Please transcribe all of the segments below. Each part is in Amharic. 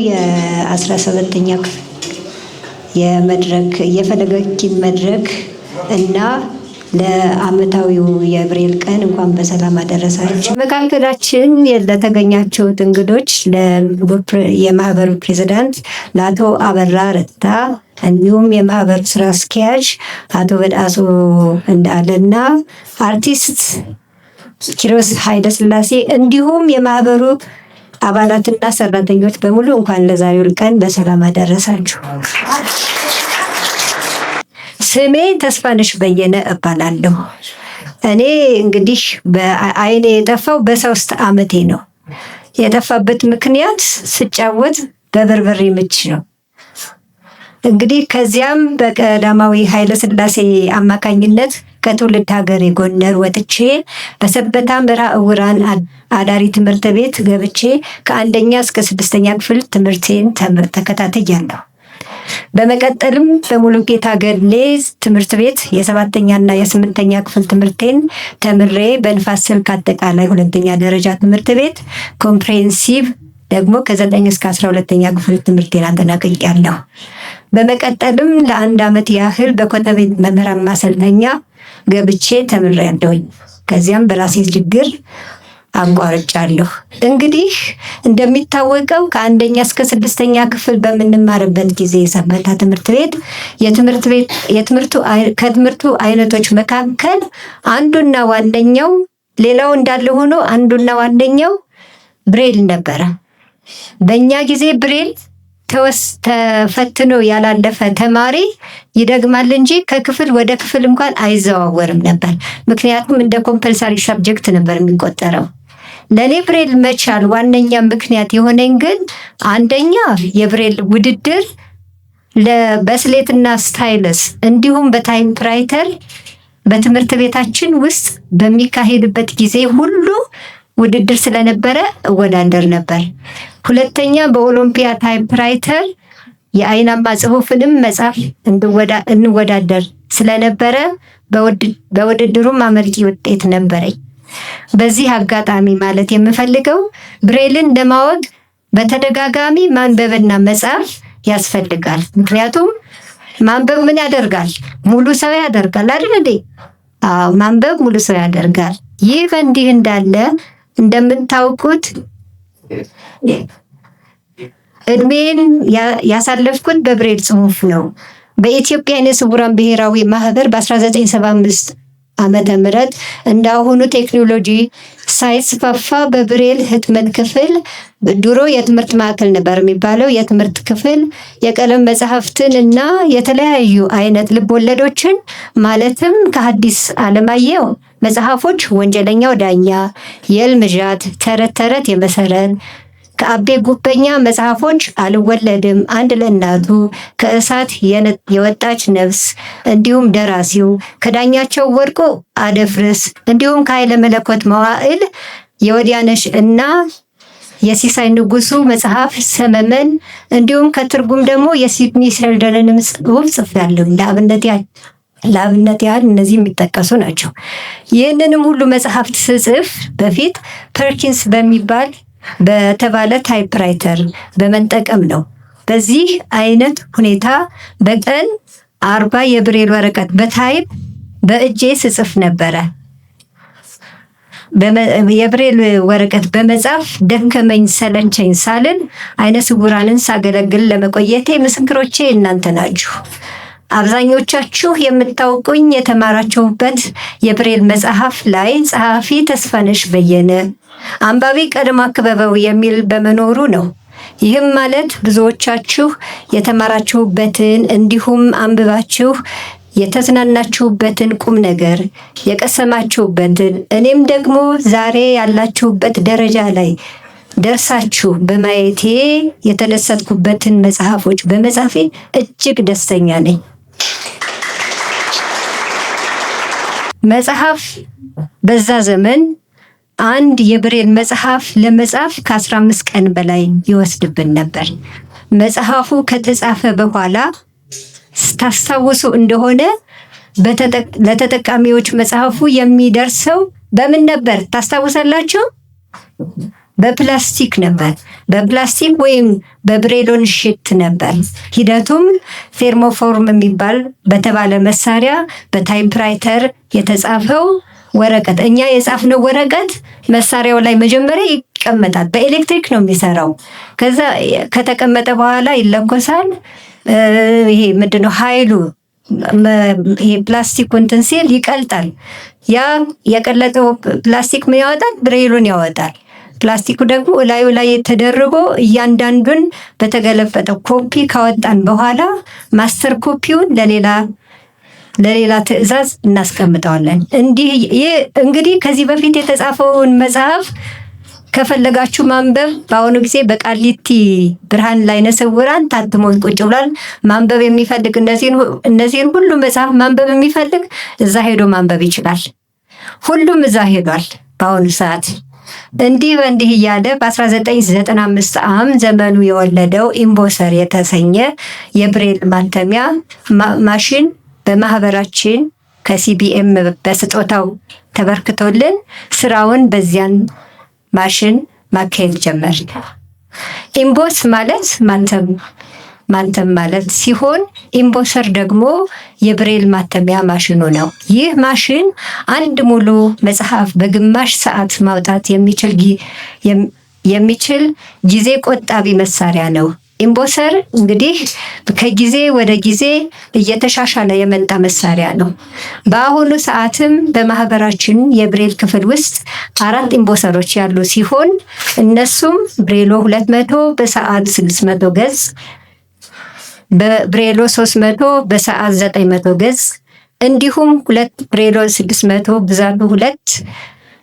የ17ኛ ክፍል የመድረክ የፈለገ መድረክ እና ለዓመታዊው የብሬል ቀን እንኳን በሰላም አደረሳችሁ። መካከላችን ለተገኛችሁት እንግዶች የማህበሩ ፕሬዝዳንት ለአቶ አበራ ረታ እንዲሁም የማህበሩ ስራ አስኪያጅ አቶ በዳሶ እንዳለና አርቲስት ኪሮስ ኃይለስላሴ እንዲሁም የማህበሩ አባላትና ሰራተኞች በሙሉ እንኳን ለዛሬው ቀን በሰላም አደረሳችሁ። ስሜ ተስፋነሽ በየነ እባላለሁ። እኔ እንግዲህ በአይኔ የጠፋው በ3 ዓመቴ ነው። የጠፋበት ምክንያት ስጫወት በበርበሬ ምች ነው። እንግዲህ ከዚያም በቀዳማዊ ኃይለ ሥላሴ አማካኝነት ከትውልድ ሀገሬ ጎንደር ወጥቼ በሰበታ ምራ ዕውራን አዳሪ ትምህርት ቤት ገብቼ ከ1ኛ እስከ 6ኛ ክፍል ትምህርቴን ተከታትያለሁ። በመቀጠልም በሙሉጌታ ገድሌ ትምህርት ቤት የ7ኛና የ8ኛ ክፍል ትምህርቴን ተምሬ በንፋስ ስልክ አጠቃላይ 2ኛ ደረጃ ትምህርት ቤት ኮምፕሬሄንሲቭ ደግሞ ከ9 እስከ 12ኛ ክፍል ትምህርቴን አጠናቅቄያለሁ። በመቀጠልም ለ1 ዓመት ያህል በኮተቤ መምህራን ማሰልጠኛ ገብቼ ተምሬያለሁኝ። ከዚያም በራሴ ችግር አቋርጫለሁ። እንግዲህ እንደሚታወቀው ከ1ኛ እስከ 6ኛ ክፍል በምንማርበት ጊዜ የሰበታ ትምህርት ቤት ከትምህርቱ አይነቶች መካከል አንዱና ዋነኛው ሌላው እንዳለ ሆኖ አንዱና ዋነኛው ብሬል ነበረ። በእኛ ጊዜ ብሬል ተፈትኖ ያላለፈ ተማሪ ይደግማል እንጂ ከክፍል ወደ ክፍል እንኳን አይዘዋወርም ነበር። ምክንያቱም እንደ ኮምፐልሳሪ ሰብጀክት ነበር የሚቆጠረው። ለኔ ብሬል መቻል ዋነኛ ምክንያት የሆነኝ ግን አንደኛ የብሬል ውድድር በስሌትና ስታይለስ እንዲሁም በታይፕራይተር በትምህርት ቤታችን ውስጥ በሚካሄድበት ጊዜ ሁሉ ውድድር ስለነበረ እወዳደር ነበር። ሁለተኛ በኦሎምፒያ ታይፕራይተር የአይናማ ጽሑፍንም መጻፍ እንወዳደር ስለነበረ በውድድሩም አመርቂ ውጤት ነበረኝ። በዚህ አጋጣሚ ማለት የምፈልገው ብሬልን ለማወቅ በተደጋጋሚ ማንበብና መጻፍ ያስፈልጋል። ምክንያቱም ማንበብ ምን ያደርጋል? ሙሉ ሰው ያደርጋል አይደል እንዴ? ማንበብ ሙሉ ሰው ያደርጋል። ይህ በእንዲህ እንዳለ እንደምታውቁት እድሜን ያሳለፍኩት በብሬል ጽሑፍ ነው። በኢትዮጵያ ዓይነ ስውራን ብሔራዊ ማህበር በ1975 ዓመተ ምህረት እንዳሁኑ ቴክኖሎጂ ሳይስፋፋ በብሬል ህትመት ክፍል ድሮ የትምህርት ማዕከል ነበር የሚባለው የትምህርት ክፍል የቀለም መጽሐፍትን እና የተለያዩ አይነት ልቦለዶችን ማለትም ከሐዲስ ዓለማየሁ መጽሐፎች ወንጀለኛው ዳኛ፣ የልምዣት፣ ተረት ተረት የመሰረት ከአቤ ጉበኛ መጽሐፎች አልወለድም፣ አንድ ለእናቱ፣ ከእሳት የወጣች ነፍስ እንዲሁም ደራሲው ከዳኛቸው ወርቁ አደፍርስ እንዲሁም ከኃይለ መለኮት መዋዕል የወዲያነሽ እና የሲሳይ ንጉሱ መጽሐፍ ሰመመን እንዲሁም ከትርጉም ደግሞ የሲድኒ ሸልደንን ጽሑፍ ጽፌያለሁ። ለአብነት ያህል እነዚህ የሚጠቀሱ ናቸው። ይህንንም ሁሉ መጽሐፍት ስጽፍ በፊት ፐርኪንስ በተባለ ታይፕራይተር በመጠቀም ነው። በዚህ አይነት ሁኔታ በቀን 40 የብሬል ወረቀት በታይፕ በእጄ ስጽፍ ነበረ። የብሬል ወረቀት በመጻፍ ደከመኝ ሰለቸኝ ሳልን ዓይነ ስውራንን ሳገለግል ለመቆየቴ ምስክሮቼ እናንተ ናችሁ። አብዛኞቻችሁ የምታውቁኝ የተማራችሁበት የብሬል መጽሐፍ ላይ ጸሐፊ ተስፋነሽ በየነ አንባቢ ቀድማ ክበበው የሚል በመኖሩ ነው። ይህም ማለት ብዙዎቻችሁ የተማራችሁበትን እንዲሁም አንብባችሁ የተዝናናችሁበትን ቁም ነገር የቀሰማችሁበትን እኔም ደግሞ ዛሬ ያላችሁበት ደረጃ ላይ ደርሳችሁ በማየቴ የተደሰትኩበትን መጽሐፎች በመጻፌ እጅግ ደስተኛ ነኝ። መጽሐፍ በዛ ዘመን አንድ የብሬል መጽሐፍ ለመጻፍ ከ15 ቀን በላይ ይወስድብን ነበር። መጽሐፉ ከተጻፈ በኋላ ስታስታውሱ እንደሆነ ለተጠቃሚዎች መጽሐፉ የሚደርሰው በምን ነበር ታስታውሳላችሁ? በፕላስቲክ ነበር። በፕላስቲክ ወይም በብሬሎን ሽት ነበር። ሂደቱም ቴርሞፎርም የሚባል በተባለ መሳሪያ በታይፕራይተር የተጻፈው ወረቀት፣ እኛ የጻፍነው ወረቀት መሳሪያው ላይ መጀመሪያ ይቀመጣል። በኤሌክትሪክ ነው የሚሰራው። ከዛ ከተቀመጠ በኋላ ይለኮሳል። ይሄ ምንድነው ኃይሉ? ይሄ ፕላስቲክ እንትን ሲል ይቀልጣል። ያ የቀለጠው ፕላስቲክ ምን ያወጣል? ብሬሉን ያወጣል። ፕላስቲኩ ደግሞ ላዩ ላይ ተደርጎ እያንዳንዱን በተገለበጠው ኮፒ ካወጣን በኋላ ማስተር ኮፒውን ለሌላ ትዕዛዝ እናስቀምጠዋለን። እንግዲህ ከዚህ በፊት የተጻፈውን መጽሐፍ ከፈለጋችሁ ማንበብ በአሁኑ ጊዜ በቃሊቲ ብርሃን ለዓይነ ስውራን ታትሞ ቁጭ ብሏል። ማንበብ የሚፈልግ እነዚህን ሁሉ መጽሐፍ ማንበብ የሚፈልግ እዛ ሄዶ ማንበብ ይችላል። ሁሉም እዛ ሄዷል በአሁኑ ሰዓት። እንዲህ በእንዲህ እያለ በ1995 ዓ.ም ዘመኑ የወለደው ኢምቦሰር የተሰኘ የብሬል ማተሚያ ማሽን በማህበራችን ከሲቢኤም በስጦታው ተበርክቶልን ስራውን በዚያን ማሽን ማካሄድ ጀመር። ኢምቦስ ማለት ማተም ማለት ሲሆን ኢምቦሰር ደግሞ የብሬል ማተሚያ ማሽኑ ነው። ይህ ማሽን አንድ ሙሉ መጽሐፍ በግማሽ ሰዓት ማውጣት የሚችል ጊዜ ቆጣቢ መሳሪያ ነው። ኢምቦሰር እንግዲህ ከጊዜ ወደ ጊዜ እየተሻሻለ የመጣ መሳሪያ ነው። በአሁኑ ሰዓትም በማህበራችን የብሬል ክፍል ውስጥ 4 ኢምቦሰሮች ያሉ ሲሆን እነሱም ብሬሎ 200 በሰዓት 600 ገጽ፣ በብሬሎ 300 በሰዓት 900 ገጽ እንዲሁም 2 ብሬሎ 600 ብዛቱ 2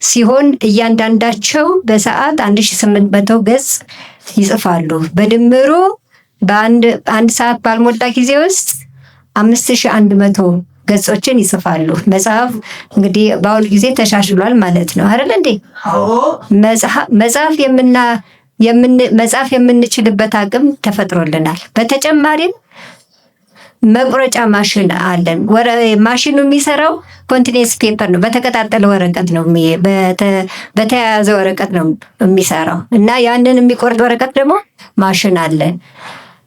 ሲሆን እያንዳንዳቸው በሰዓት 1800 ገጽ ይጽፋሉ። በድምሩ በአንድ ሰዓት ባልሞላ ጊዜ ውስጥ 5100 ገጾችን ይጽፋሉ። መጽሐፍ እንግዲህ በአሁኑ ጊዜ ተሻሽሏል ማለት ነው አይደል እንዴ? መጽሐፍ የምንችልበት አቅም ተፈጥሮልናል። በተጨማሪም መቁረጫ ማሽን አለን። ማሽኑ የሚሰራው ኮንቲኔንስ ፔፐር ነው። በተቀጣጠለ ወረቀት ነው፣ በተያያዘ ወረቀት ነው የሚሰራው እና ያንን የሚቆርጥ ወረቀት ደግሞ ማሽን አለን።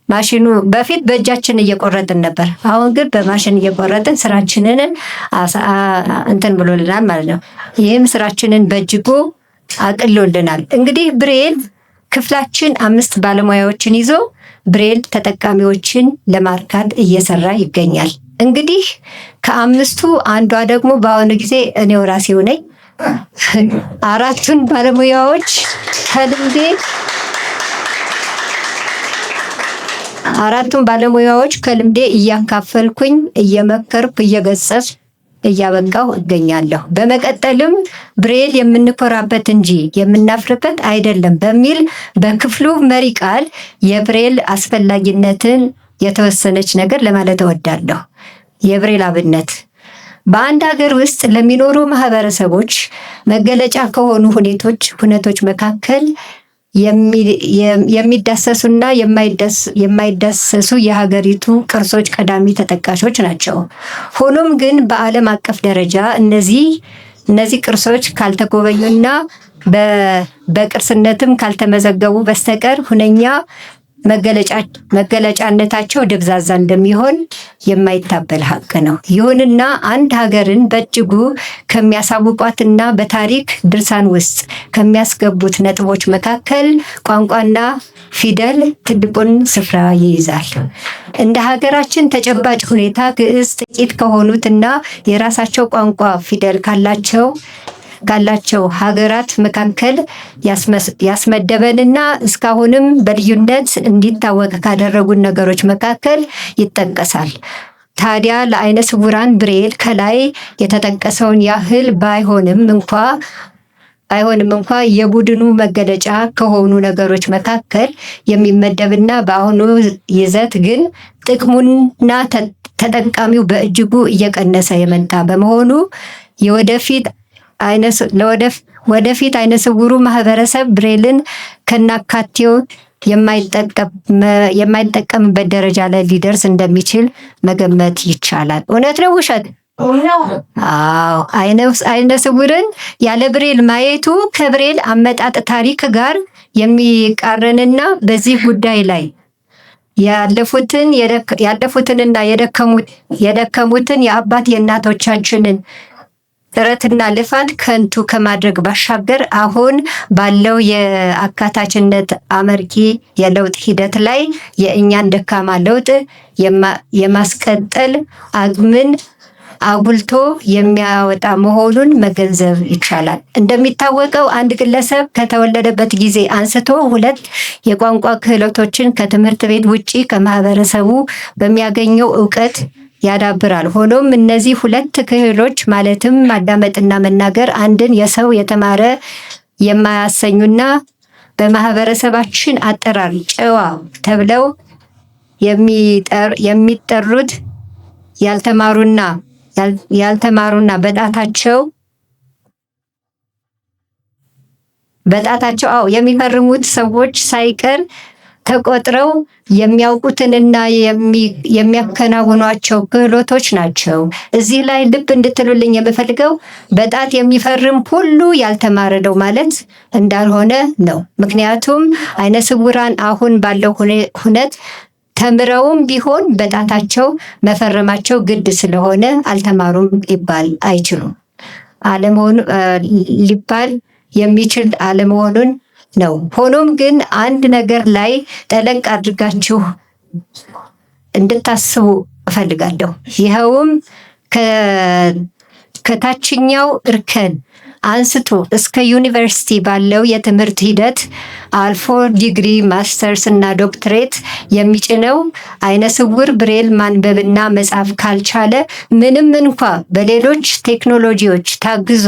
ማሽኑ በፊት በእጃችን እየቆረጥን ነበር። አሁን ግን በማሽን እየቆረጥን ስራችንን እንትን ብሎልናል ማለት ነው። ይህም ስራችንን በእጅጉ አቅሎልናል። እንግዲህ ብሬል ክፍላችን 5 ባለሙያዎችን ይዞ ብሬል ተጠቃሚዎችን ለማርካት እየሰራ ይገኛል። እንግዲህ ከ5ቱ አንዷ ደግሞ በአሁኑ ጊዜ እኔው ራሴው ነኝ። 4ቱን ባለሙያዎች ከልምዴ እያካፈልኩኝ እየመከርኩ እየገሰጽኩ እያበቃሁ እገኛለሁ። በመቀጠልም ብሬል የምንኮራበት እንጂ የምናፍርበት አይደለም በሚል በክፍሉ መሪ ቃል የብሬል አስፈላጊነትን የተወሰነች ነገር ለማለት እወዳለሁ። የብሬል አብነት በአንድ ሀገር ውስጥ ለሚኖሩ ማህበረሰቦች መገለጫ ከሆኑ ሁነቶች መካከል የሚዳሰሱና የማይዳሰሱ የሀገሪቱ ቅርሶች ቀዳሚ ተጠቃሾች ናቸው። ሆኖም ግን በዓለም አቀፍ ደረጃ እነዚህ ቅርሶች ካልተጎበኙና በቅርስነትም ካልተመዘገቡ በስተቀር ሁነኛ መገለጫነታቸው ደብዛዛ እንደሚሆን የማይታበል ሀቅ ነው። ይሁንና አንድ ሀገርን በእጅጉ ከሚያሳውቋትና በታሪክ ድርሳን ውስጥ ከሚያስገቡት ነጥቦች መካከል ቋንቋና ፊደል ትልቁን ስፍራ ይይዛል። እንደ ሀገራችን ተጨባጭ ሁኔታ ግዕዝ ጥቂት ከሆኑትና የራሳቸው ቋንቋ ፊደል ካላቸው ሀገራት መካከል ያስመደበንና እስካሁንም በልዩነት እንዲታወቅ ካደረጉን ነገሮች መካከል ይጠቀሳል። ታዲያ ለዓይነ ስውራን ብሬል ከላይ የተጠቀሰውን ያህል ባይሆንም እንኳ የቡድኑ መገለጫ ከሆኑ ነገሮች መካከል የሚመደብና በአሁኑ ይዘት ግን ጥቅሙና ተጠቃሚው በእጅጉ እየቀነሰ የመጣ በመሆኑ ወደፊት ዓይነ ስውሩ ማህበረሰብ ብሬልን ከናካቴው የማይጠቀምበት ደረጃ ላይ ሊደርስ እንደሚችል መገመት ይቻላል። እውነት ነው ውሸት? አዎ አይነ ስውርን ያለ ብሬል ማየቱ ከብሬል አመጣጥ ታሪክ ጋር የሚቃረንና በዚህ ጉዳይ ላይ ያለፉትንና የደከሙትን የአባት የእናቶቻችንን ጥረትና ልፋት ከንቱ ከማድረግ ባሻገር አሁን ባለው የአካታችነት አመርቂ የለውጥ ሂደት ላይ የእኛን ደካማ ለውጥ የማስቀጠል አቅምን አጉልቶ የሚያወጣ መሆኑን መገንዘብ ይቻላል። እንደሚታወቀው አንድ ግለሰብ ከተወለደበት ጊዜ አንስቶ 2 የቋንቋ ክህሎቶችን ከትምህርት ቤት ውጪ ከማህበረሰቡ በሚያገኘው ዕውቀት ያዳብራል። ሆኖም እነዚህ 2 ክህሎች ማለትም ማዳመጥና መናገር አንድን የሰው የተማረ የማያሰኙና በማህበረሰባችን አጠራር ጨዋ ተብለው የሚጠሩት ያልተማሩና በጣታቸው የሚፈርሙት ሰዎች ሳይቀር ተቆጥረው የሚያውቁትንና የሚያከናውኗቸው ክህሎቶች ናቸው። እዚህ ላይ ልብ እንድትሉልኝ የምፈልገው በጣት የሚፈርም ሁሉ ያልተማረ ነው ማለት እንዳልሆነ ነው። ምክንያቱም አይነ ስውራን አሁን ባለው ሁነት ተምረውም ቢሆን በጣታቸው መፈረማቸው ግድ ስለሆነ አልተማሩም ሊባል አይችሉም። ሊባል የሚችል አለመሆኑን ነው። ሆኖም ግን አንድ ነገር ላይ ጠለቅ አድርጋችሁ እንድታስቡ እፈልጋለሁ። ይኸውም ከታችኛው እርከን አንስቶ እስከ ዩኒቨርሲቲ ባለው የትምህርት ሂደት አልፎ ዲግሪ፣ ማስተርስ እና ዶክትሬት የሚጭነው አይነ ስውር ብሬል ማንበብና መጻፍ ካልቻለ ምንም እንኳ በሌሎች ቴክኖሎጂዎች ታግዞ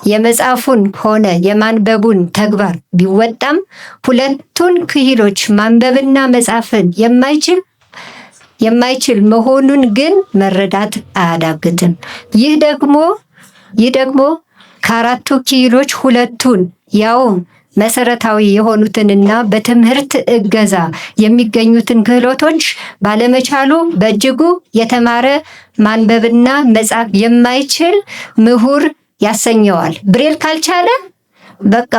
የመጻፉን ሆነ የማንበቡን ተግባር ቢወጣም 2ቱን ክህሎች ማንበብና መጻፍን የማይችል መሆኑን ግን መረዳት አያዳግትም። ይህ ደግሞ ከ4ቱ ክህሎች 2ቱን ያውም መሰረታዊ የሆኑትንና በትምህርት እገዛ የሚገኙትን ክህሎቶች ባለመቻሉ በእጅጉ የተማረ ማንበብና መጻፍ የማይችል ምሁር ያሰኘዋል። ብሬል ካልቻለ በቃ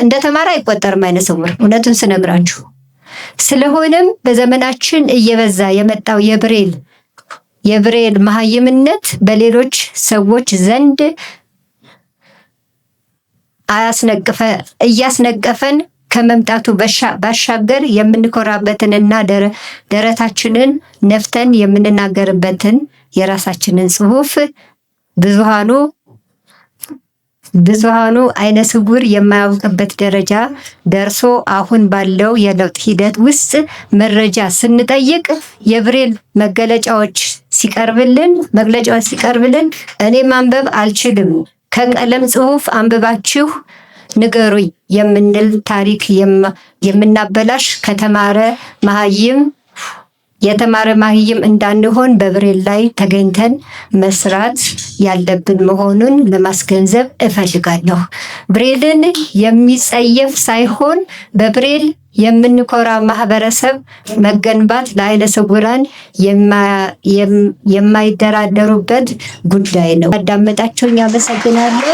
እንደተማረ አይቆጠርም አይነ ስውር፣ እውነቱን ስነግራችሁ። ስለሆነም በዘመናችን እየበዛ የመጣው የብሬል መሃይምነት በሌሎች ሰዎች ዘንድ እያስነቀፈን ከመምጣቱ ባሻገር የምንኮራበትንና ደረታችንን ነፍተን የምንናገርበትን የራሳችንን ጽሑፍ ብዙሃኑ አይነ ስውር የማያውቅበት ደረጃ ደርሶ አሁን ባለው የለውጥ ሂደት ውስጥ መረጃ ስንጠይቅ የብሬል መግለጫዎች ሲቀርብልን እኔ ማንበብ አልችልም፣ ከቀለም ጽሑፍ አንብባችሁ ንገሩኝ የምንል ታሪክ የምናበላሽ የተማረ መሃይም እንዳንሆን በብሬል ላይ ተገኝተን መስራት ያለብን መሆኑን ለማስገንዘብ እፈልጋለሁ። ብሬልን የሚጸየፍ ሳይሆን በብሬል የምንኮራ ማህበረሰብ መገንባት ለአይነ ስውራን የማይደራደሩበት ጉዳይ ነው። አዳመጣችሁኝ? አመሰግናለሁ።